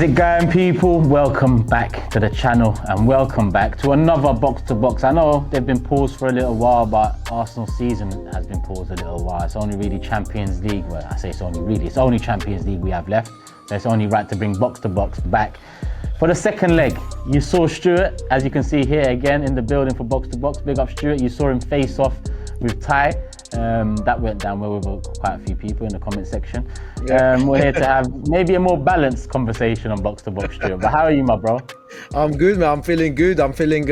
it going, people? Welcome back to the channel and welcome back to another box to box. I know they've been paused for a little while, but Arsenal season has been paused a little while. It's only really Champions League. Well, I say it's only Champions League we have left. So it's only right to bring box to box back. For the second leg, you saw Stuart, as you can see here again in the building for box to box. Big up Stuart. You saw him face off with Ty. That went down well with quite a few people in the comment section. We're here to have maybe a more balanced conversation on box to box, Stuart. But how are you, my bro? I'm good, man. I'm feeling good. I'm feeling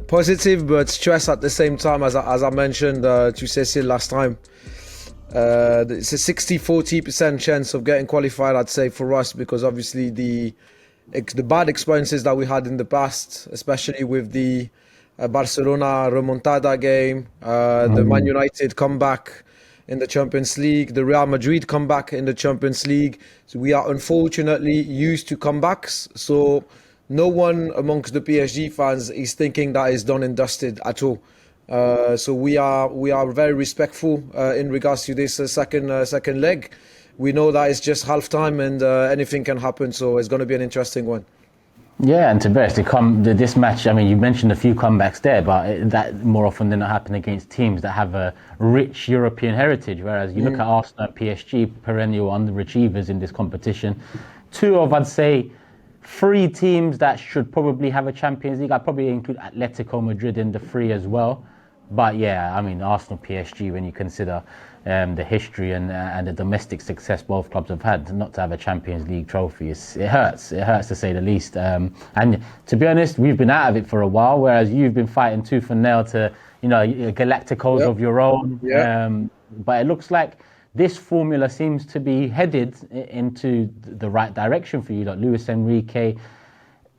positive but stressed at the same time, as I mentioned to Cecil last time. It's a 60-40% chance of getting qualified, I'd say, for us, because obviously the bad experiences that we had in the past, especially with the Barcelona remontada game, the Man United comeback in the Champions League, the Real Madrid comeback in the Champions League. So we are unfortunately used to comebacks. So no one amongst the PSG fans is thinking that is done and dusted at all. So we are very respectful in regards to this second leg. We know that it's just half time and anything can happen. So it's going to be an interesting one. Yeah, and to be honest, this match, I mean, you mentioned a few comebacks there, but that more often than not happen against teams that have a rich European heritage, whereas you look at Arsenal and PSG, perennial underachievers in this competition. Two of, I'd say, three teams that should probably have a Champions League. I'd probably include Atletico Madrid in the three as well. But yeah, I mean, Arsenal, PSG, when you consider the history and the domestic success both clubs have had, not to have a Champions League trophy, it hurts to say the least. And to be honest, we've been out of it for a while, whereas you've been fighting tooth and nail to, Galacticos of your own. But it looks like this formula seems to be headed into the right direction for you, like Luis Enrique,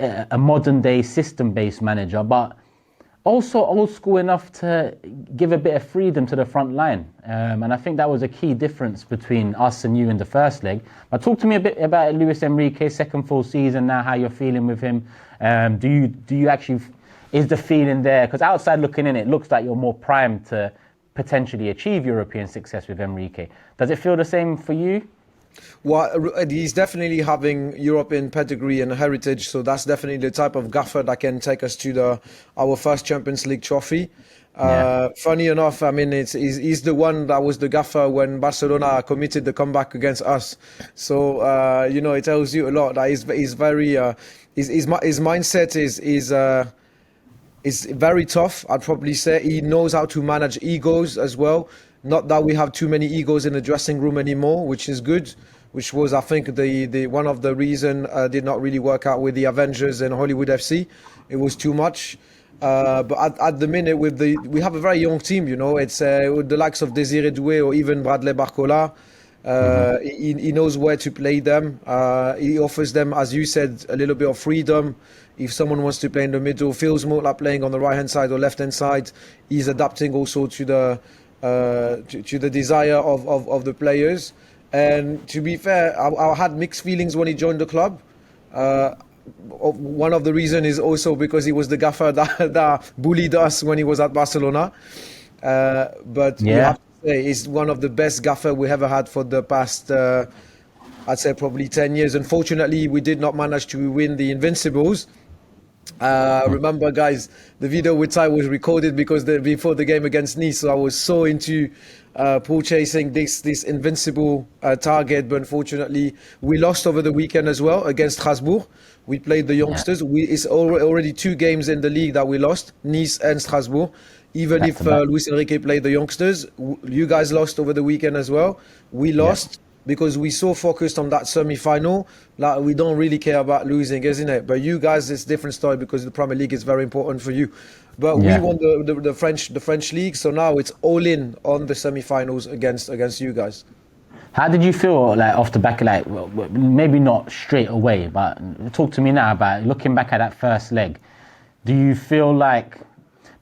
a modern day system-based manager, but also old school enough to give a bit of freedom to the front line. And I think that was a key difference between us and you in the first leg. But talk to me a bit about Luis Enrique's second full season now, how you're feeling with him. Do you actually, is the feeling there? Because outside looking in, it looks like you're more primed to potentially achieve European success with Enrique. Does it feel the same for you? Well, he's definitely having European pedigree and heritage, so that's definitely the type of gaffer that can take us to our first Champions League trophy. Funny enough, I mean, he's the one that was the gaffer when Barcelona committed the comeback against us. So it tells you a lot that he's very his mindset is very tough. I'd probably say he knows how to manage egos as well. Not that we have too many egos in the dressing room anymore, which is good. Which was, I think, the one of the reason did not really work out with the Avengers and Hollywood FC. It was too much. But at the minute, we have a very young team. It's with the likes of Désiré Doué or even Bradley Barcola. He knows where to play them. He offers them, as you said, a little bit of freedom. If someone wants to play in the middle, feels more like playing on the right hand side or left hand side. He's adapting also to the desire of the players. And to be fair, I had mixed feelings when he joined the club. One of the reasons is also because he was the gaffer that bullied us when he was at Barcelona. But we have to say he's one of the best gaffer we ever had for the past, I'd say probably 10 years. Unfortunately, we did not manage to win the Invincibles. Remember, guys, the video with Ty was recorded because before the game against Nice, so I was so into purchasing this invincible target, but unfortunately we lost over the weekend as well against Strasbourg. We played the youngsters. It's already 2 games in the league that we lost, Nice and Strasbourg. Even if Luis Enrique played the youngsters, you guys lost over the weekend as well. We lost because we so focused on that semi-final, like we don't really care about losing, isn't it? But you guys, it's a different story because the Premier League is very important for you. But we won the French league, so now it's all in on the semi-finals against you guys. How did you feel like off the back of maybe not straight away, but talk to me now about looking back at that first leg. Do you feel like,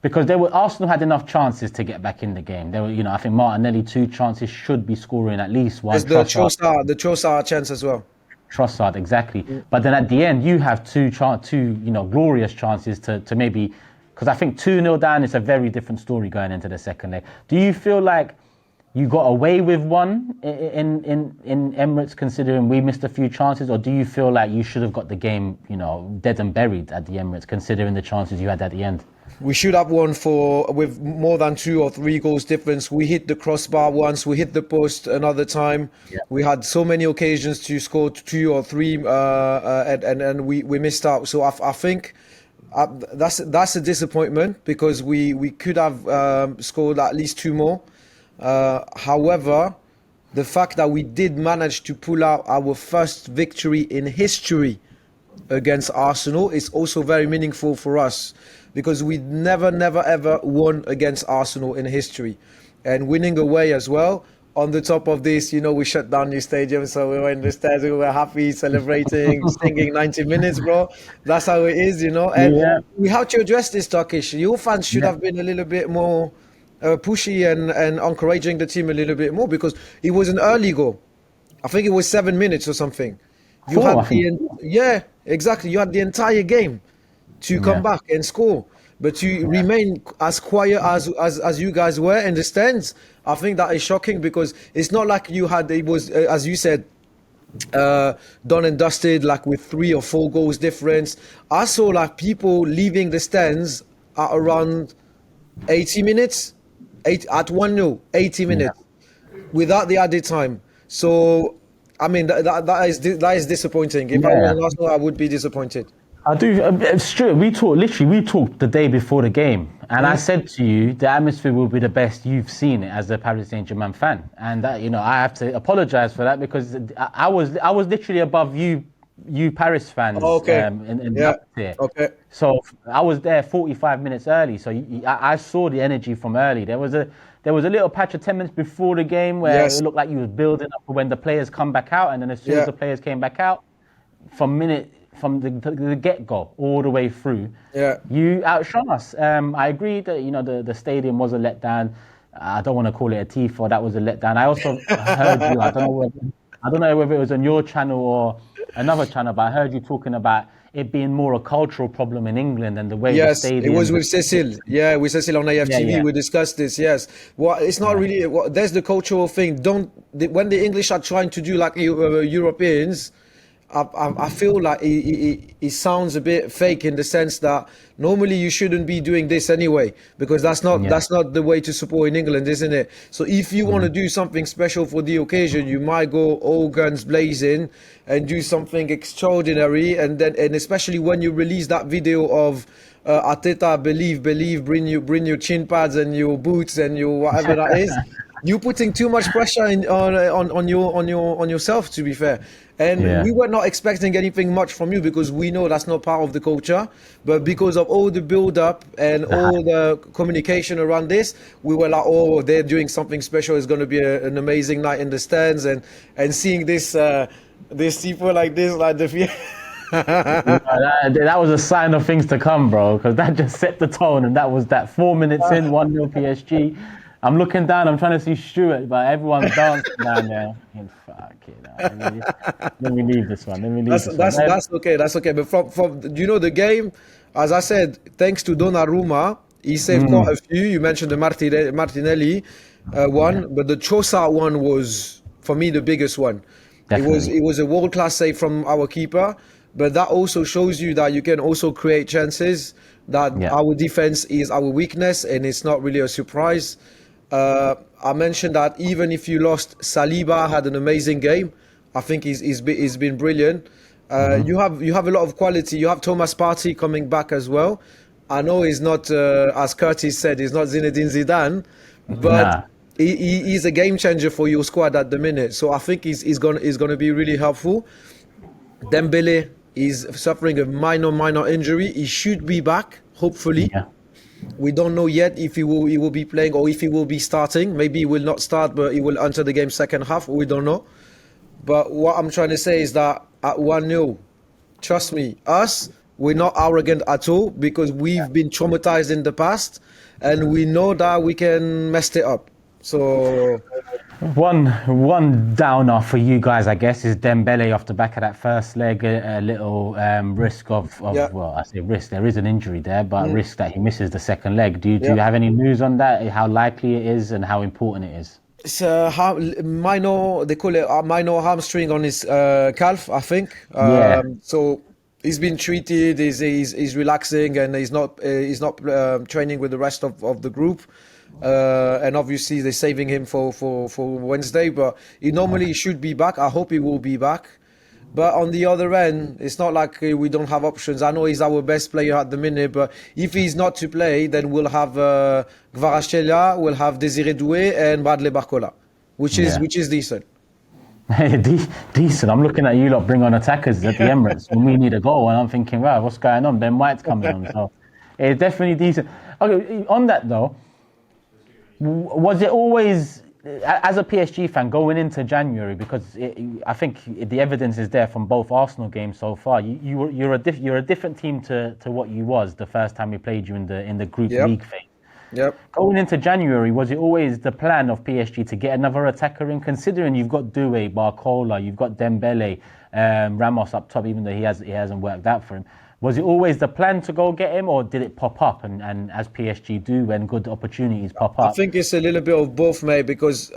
because Arsenal had enough chances to get back in the game. There were, I think Martinelli 2 chances should be scoring at least one. There's the Trossard chance as well. Trossard, exactly. But then at the end, you have two glorious chances to maybe, because I think 2-0 down is a very different story going into the second leg. Do you feel like you got away with one in Emirates, considering we missed a few chances, or do you feel like you should have got the game, dead and buried at the Emirates, considering the chances you had at the end? We should have won with more than 2 or 3 goals difference. We hit the crossbar once, we hit the post another time. Yeah. We had so many occasions to score 2 or 3, and we missed out. So I think that's a disappointment, because we could have scored at least 2 more. However, the fact that we did manage to pull out our first victory in history against Arsenal is also very meaningful for us, because we never ever won against Arsenal in history, and winning away as well. On the top of this, we shut down the stadium, so we were in the stands, we were happy, celebrating, singing 90 minutes, bro. That's how it is, And Yeah. we have to address this, Turkish. Your fans should have been a little bit more pushy and encouraging the team a little bit more, because it was an early goal. I think it was 7 minutes or something. Yeah, exactly. You had the entire game to come back and score, but you remain as quiet as you guys were in the stands. I think that is shocking, because it's not like it was as you said, done and dusted, like with 3 or 4 goals difference. I saw like people leaving the stands at around 80 minutes, at 1-0, 80 minutes, without the added time. So, I mean, that is disappointing. If I was an Arsenal, I would be disappointed. I do. Stuart, we talked the day before the game, and I said to you, the atmosphere will be the best you've seen it as a Paris Saint-Germain fan, and that, I have to apologise for that, because I was literally above you Paris fans. Okay. In Yeah. here. Okay. So I was there 45 minutes early, so I saw the energy from early. There was a little patch of 10 minutes before the game where it looked like you was building up for when the players come back out, and then as soon as the players came back out, from the get-go all the way through, you outshone us. I agree that the stadium was a letdown. I don't want to call it a tifo. That was a letdown. I also heard you. I don't know whether it was on your channel or another channel, but I heard you talking about it being more a cultural problem in England and the way the stadium. Yes, it was with Cecil. Yeah, with Cecil on AFTV. We discussed this. Yes. Well, it's not really. There's the cultural thing. When the English are trying to do like Europeans, I feel like it sounds a bit fake, in the sense that normally you shouldn't be doing this anyway, because that's not the way to support in England, isn't it? So if you want to do something special for the occasion, you might go all guns blazing and do something extraordinary, and especially when you release that video of Arteta, believe, bring your chin pads and your boots and your whatever that is. You're putting too much pressure on yourself, to be fair. And we were not expecting anything much from you, because we know that's not part of the culture. But because of all the build-up and all the communication around this, we were like, oh, they're doing something special. It's going to be an amazing night in the stands. And seeing this people like this, like the... that was a sign of things to come, bro, because that just set the tone. And that was that 4 minutes in, 1-0 PSG. I'm looking down, I'm trying to see Stuart, but everyone's dancing down there. Fuck it. Let me leave this one. That's okay. But from the game, as I said, thanks to Donnarumma, he saved quite a few. You mentioned the Martinelli one, but the Trossard one was, for me, the biggest one. Definitely. It was a world-class save from our keeper, but that also shows you that you can also create chances, that our defense is our weakness, and it's not really a surprise. I mentioned that even if you lost, Saliba had an amazing game. I think he's been brilliant. You have a lot of quality. You have Thomas Partey coming back as well. I know he's not, as Curtis said, he's not Zinedine Zidane, but he's a game changer for your squad at the minute. So I think he's going to be really helpful. Dembele is suffering a minor injury. He should be back, hopefully. Yeah. We don't know yet if he will be playing or if he will be starting. Maybe he will not start, but he will enter the game second half. We don't know. But what I'm trying to say is that at 1-0, trust me, we're not arrogant at all, because we've been traumatized in the past, and we know that we can mess it up. So one downer for you guys, I guess, is Dembele off the back of that first leg. A little risk of well, I say risk. There is an injury there, but risk that he misses the second leg. Do you have any news on that? How likely it is and how important it is? It's a minor, they call it a minor hamstring on his calf, I think. Yeah. So he's been treated, he's relaxing, and he's not training with the rest of the group. And obviously they're saving him for Wednesday, but he normally should be back. I hope he will be back. But on the other end, it's not like we don't have options. I know he's our best player at the minute, but if he's not to play, then we'll have Kvaratskhelia, we'll have Désiré Doué, and Bradley Barcola, Yeah. which is decent. Decent. I'm looking at you lot bring on attackers at the Emirates when we need a goal, and I'm thinking, wow, what's going on? Ben White's coming on, so it's definitely decent. Okay, on that though, was it always as a PSG fan going into January, because I think the evidence is there from both Arsenal games so far. You're a different team to what you was the first time we played you in the group Yep, league phase. yep. Going into January, was it always the plan of PSG to get another attacker in? Considering you've got Doué, Barcola, you've got Dembele, Ramos up top, even though he hasn't worked out for him. Was it always the plan to go get him, or did it pop up? And as PSG do, when good opportunities pop I up, think it's a little bit of both, mate, because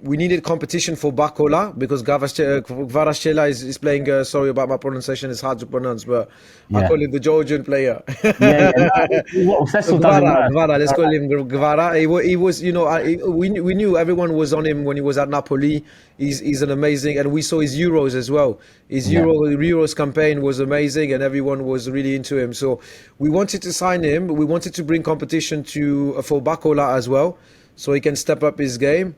we needed competition for Barcola because Kvaratskhelia is playing. Sorry about my pronunciation; it's hard to pronounce, but I yeah, call him the Georgian player. yeah, yeah. No, Cecil does it worse. Gvara. Let's All call right. him Gvara. He was, we knew everyone was on him when he was at Napoli. He's an amazing, and we saw his Euros as well. His Yeah, Euros campaign was amazing, and everyone was really into him. So we wanted to sign him. We wanted to bring competition to for Bacola as well, so he can step up his game.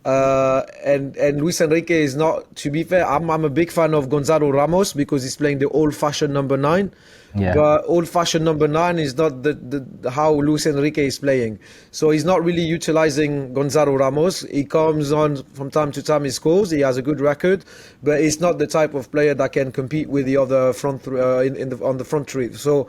And Luis Enrique is not. To be fair, I'm a big fan of Gonzalo Ramos because he's playing the old-fashioned number 9. yeah, But old-fashioned number 9 is not the how Luis Enrique is playing. So he's not really utilizing Gonzalo Ramos. He comes on from time to time. He scores. He has a good record, but he's not the type of player that can compete with the other front on the front three. So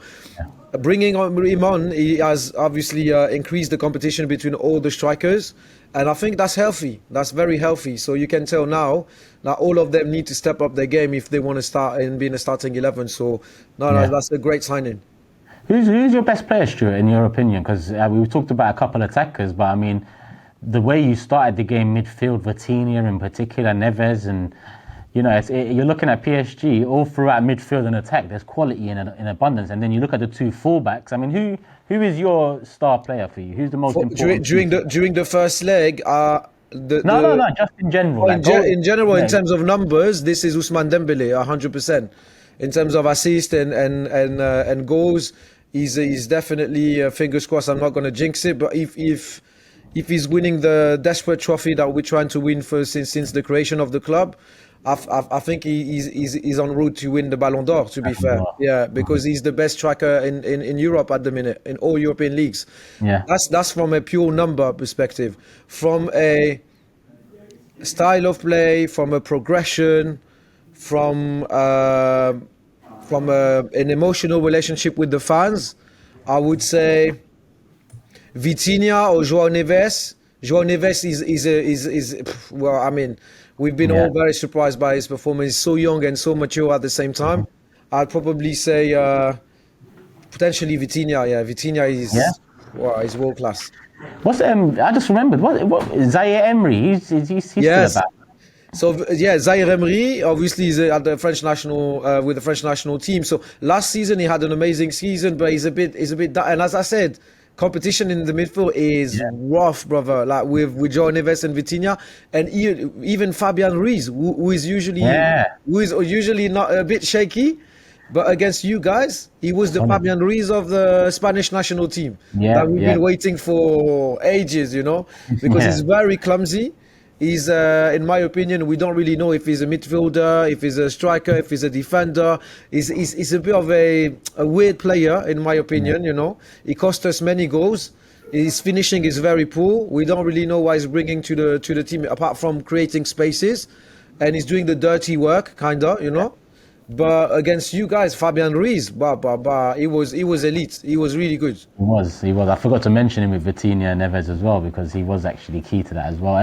bringing him on, he has obviously increased the competition between all the strikers, and I think that's healthy. That's very healthy. So you can tell now that all of them need to step up their game if they want to start and be in the starting 11. So no, yeah. that's a great signing. Who's your best player, Stuart, in your opinion? Because we talked about a couple of attackers, but I mean, the way you started the game midfield, Vitinha in particular, Neves, and you're looking at PSG all throughout midfield and attack. There's quality in abundance, and then you look at the two fullbacks. I mean, who is your star player for you? Who's the most important piece? During the first leg, No, just in general. Like, go. in general, in Yeah, terms of numbers, this is Ousmane Dembele, 100%. In terms of assist and goals, he's definitely fingers crossed. I'm not going to jinx it, but if he's winning the desperate trophy that we're trying to win for since the creation of the club, I think he's en route to win the Ballon d'Or. To be fair, well, yeah, because he's the best striker in Europe at the minute in all European leagues. yeah, That's from a pure number perspective. From a style of play, from a progression, from an emotional relationship with the fans, I would say Vitinha or João Neves. João Neves well, I mean, we've been yeah. all very surprised by his performance. He's so young and so mature at the same time. I'd probably say potentially Vitinha. Yeah, Vitinha Yeah. he's world class. What's I just remembered what Zaire Emery. He's still Yes. about. So yeah, Zaire Emery obviously is at the French national with the French national team. So last season he had an amazing season, but he's a bit and as I said, competition in the midfield is Yeah. rough, brother. Like with João Neves and Vitinha, and even Fabian Ruiz, who is Yeah. usually not a bit shaky, but against you guys, he was the Honestly. Fabian Ruiz of the Spanish national team Yeah, that we've yeah, been waiting for ages, because he's yeah. very clumsy. He's, in my opinion, we don't really know if he's a midfielder, if he's a striker, if he's a defender. He's a bit of a weird player, in my opinion. He cost us many goals. His finishing is very poor. We don't really know what he's bringing to the team, apart from creating spaces. And he's doing the dirty work, kinda. But against you guys, Fabian Ruiz, he was elite. He was really good. He was. I forgot to mention him with Vitinha and Neves as well, because he was actually key to that as well.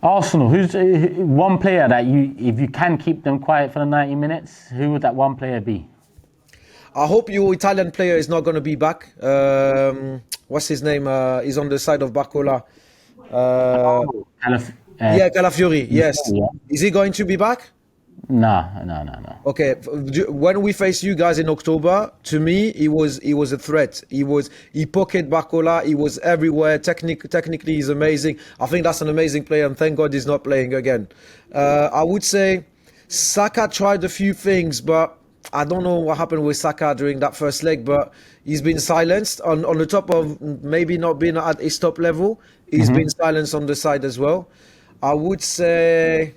Arsenal, who's one player that if you can keep them quiet for the 90 minutes, who would that one player be? I hope your Italian player is not going to be back. What's his name? He's on the side of Barcola. Uh, Oh, yeah, Calafiori. Yes. yeah. Is he going to be back? No, no, no, no. Okay, when we faced you guys in October, to me he was a threat. He pocket Bacola. He was everywhere. Technically, he's amazing. I think that's an amazing player, and thank God he's not playing again. I would say Saka tried a few things, but I don't know what happened with Saka during that first leg. But he's been silenced on the top of maybe not being at his top level. He's been silenced on the side as well. I would say.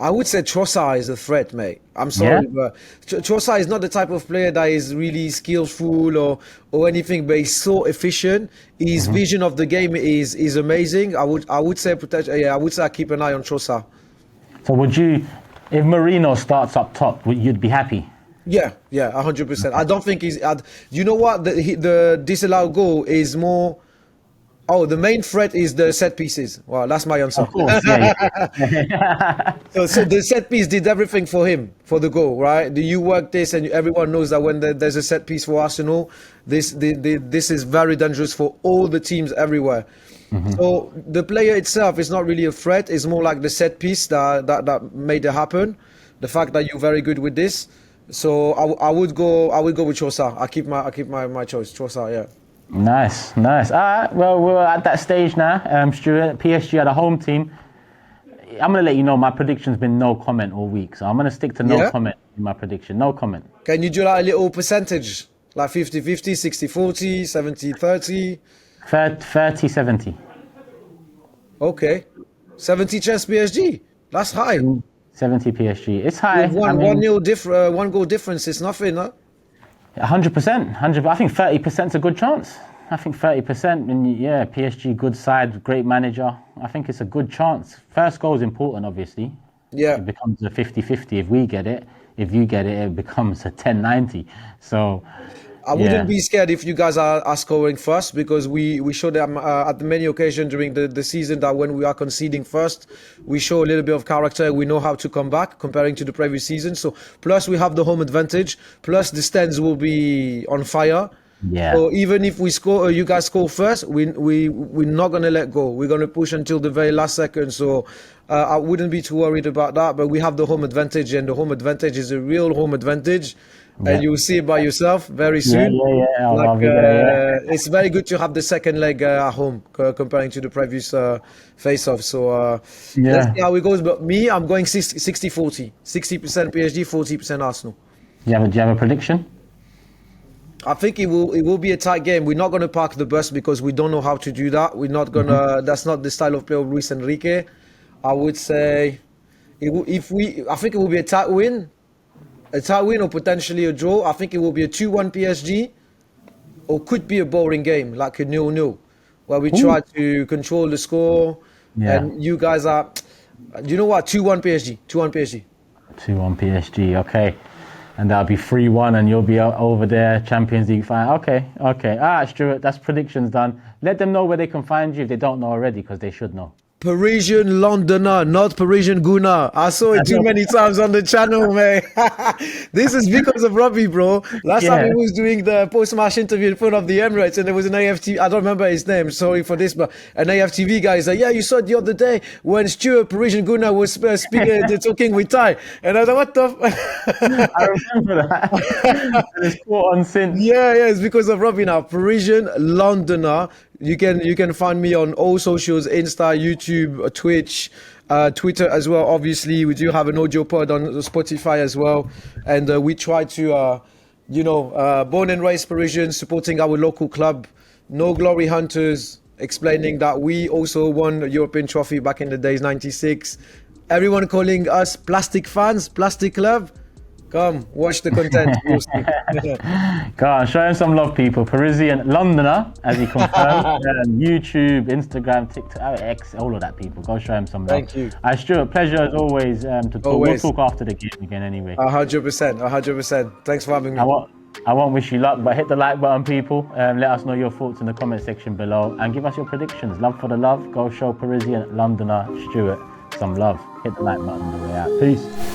I would say Trossard is a threat, mate. I'm Yeah. sorry, but Trossard is not the type of player that is really skillful or anything, but he's so efficient. His vision of the game is amazing. I would say yeah, I would say I keep an eye on Trossard. So would you, if Marino starts up top, you'd be happy? Yeah, yeah, 100%. I don't think you know what? The disallowed goal is more. Oh, the main threat is the set pieces. Wow, that's my answer. Of course, yeah, yeah. So the set piece did everything for him for the goal, right? You work this, and everyone knows that when there's a set piece for Arsenal, this is very dangerous for all the teams everywhere. So the player itself is not really a threat. It's more like the set piece that made it happen. The fact that you're very good with this. So I would go with Trossard. I keep my choice, Trossard. Yeah. Nice, nice. All right, well, we're at that stage now. Stuart, PSG are the home team. I'm going to let you know my prediction's been no comment all week. So I'm going to stick to no Yeah? comment in my prediction. No comment. Can you do like a little percentage? Like 50-50, 60-40, 70-30? 30, 70. Okay. 70 chance PSG. That's high. 70 PSG. It's high. With I mean, one goal difference is nothing, huh? 100%. 100. I think 30% is a good chance. I think 30%. And yeah, PSG, good side, great manager. I think it's a good chance. First goal is important, obviously. Yeah. It becomes a 50-50 if we get it. If you get it, it becomes a 10-90. So, I wouldn't be scared if you guys are scoring first, because we showed them at many occasions during the season that when we are conceding first, we show a little bit of character. We know how to come back comparing to the previous season. So plus we have the home advantage. Plus the stands will be on fire. yeah. So even if we score, you guys score first, we're not gonna let go. We're gonna push until the very last second. So I wouldn't be too worried about that. But we have the home advantage, and the home advantage is a real home advantage. Yeah. And you'll see it by yourself very Yeah, soon. yeah. I'll be there, yeah. It's very good to have the second leg at home comparing to the previous face-off. So Yeah. let's see how it goes. But me, I'm going 60-40. 60% PSG, 40% Arsenal. Do you have a prediction? I think it will be a tight game. We're not going to park the bus because we don't know how to do that. We're not going to. That's not the style of play of Luis Enrique. I would say, I think it will be a tight win. A tight win or potentially a draw. I think it will be a 2-1 PSG, or could be a boring game like a 0-0, where we try to control the score. Yeah. And you guys are, you know what? 2-1 PSG. 2-1 PSG. 2-1 PSG, okay. And that'll be 3-1 and you'll be over there, Champions League final. Okay. All right, Stuart, that's predictions done. Let them know where they can find you if they don't know already, because they should know. Parisian Londoner, not Parisian Gunnar. I saw it too many times on the channel, man. This is because of Robbie, bro. Last time he was doing the post-match interview in front of the Emirates, and there was an AFTV, I don't remember his name, sorry for this, but an AFTV guy is like, yeah, you saw it the other day when Stuart, Parisian Gunnar, was speaking, talking with Ty. And I thought, what the I remember that. It's caught on since. Yeah, it's because of Robbie now. Parisian Londoner. You can find me on all socials: Insta, YouTube, Twitch, Twitter as well. Obviously, we do have an audio pod on Spotify as well, and we try to, born and raised Parisian, supporting our local club. No glory hunters. Explaining that we also won a European trophy back in the days, '96. Everyone calling us plastic fans, plastic club. Come, watch the content. You'll see. Go on, show him some love, people. Parisian Londoner, as he confirmed. YouTube, Instagram, TikTok, X, all of that, people. Go show him some love. Thank you. Stuart, pleasure as always to talk. Always. We'll talk after the game again anyway. 100%. Thanks for having me. I won't wish you luck, but hit the like button, people. Let us know your thoughts in the comment section below and give us your predictions. Love for the love. Go show Parisian Londoner Stuart some love. Hit the like button on the way out. Peace.